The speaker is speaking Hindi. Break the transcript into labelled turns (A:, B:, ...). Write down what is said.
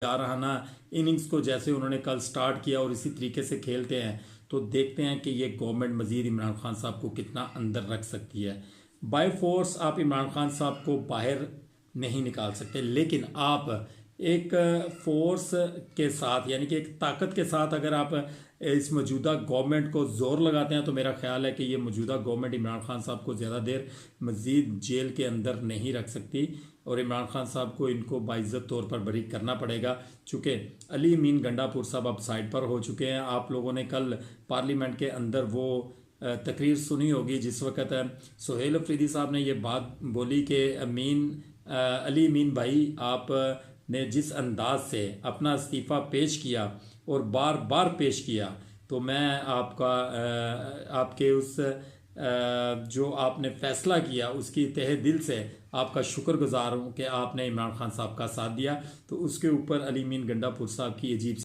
A: जारहाना इनिंग्स को जैसे उन्होंने कल स्टार्ट किया और इसी तरीके से खेलते हैं तो देखते हैं कि ये गवर्नमेंट मजीद इमरान खान साहब को कितना अंदर रख सकती है। बाय फोर्स आप इमरान खान साहब को बाहर नहीं निकाल सकते, लेकिन आप एक फोर्स के साथ यानी कि एक ताकत के साथ अगर आप इस मौजूदा गवर्नमेंट को जोर लगाते हैं तो मेरा ख्याल है कि ये मौजूदा गवर्नमेंट इमरान खान साहब को ज़्यादा देर मजीद जेल के अंदर नहीं रख सकती और इमरान खान साहब को इनको बाइज्जत तौर पर बरी करना पड़ेगा। चूँकि अली अमीन गंडापुर साहब अब साइड पर हो चुके हैं। आप लोगों ने कल पार्लियामेंट के अंदर वो तकरीर सुनी होगी जिस वक्त सुहेल अफरीदी साहब ने ये बात बोली कि अली अमीन भाई आप ने जिस अंदाज से अपना इस्तीफ़ा पेश किया और बार बार पेश किया तो मैं आपके उस जो आपने फैसला किया उसकी तहे दिल से आपका शुक्रगुजार हूँ कि आपने इमरान खान साहब का साथ दिया। तो उसके ऊपर अली अमीन गंडापुर साहब की अजीब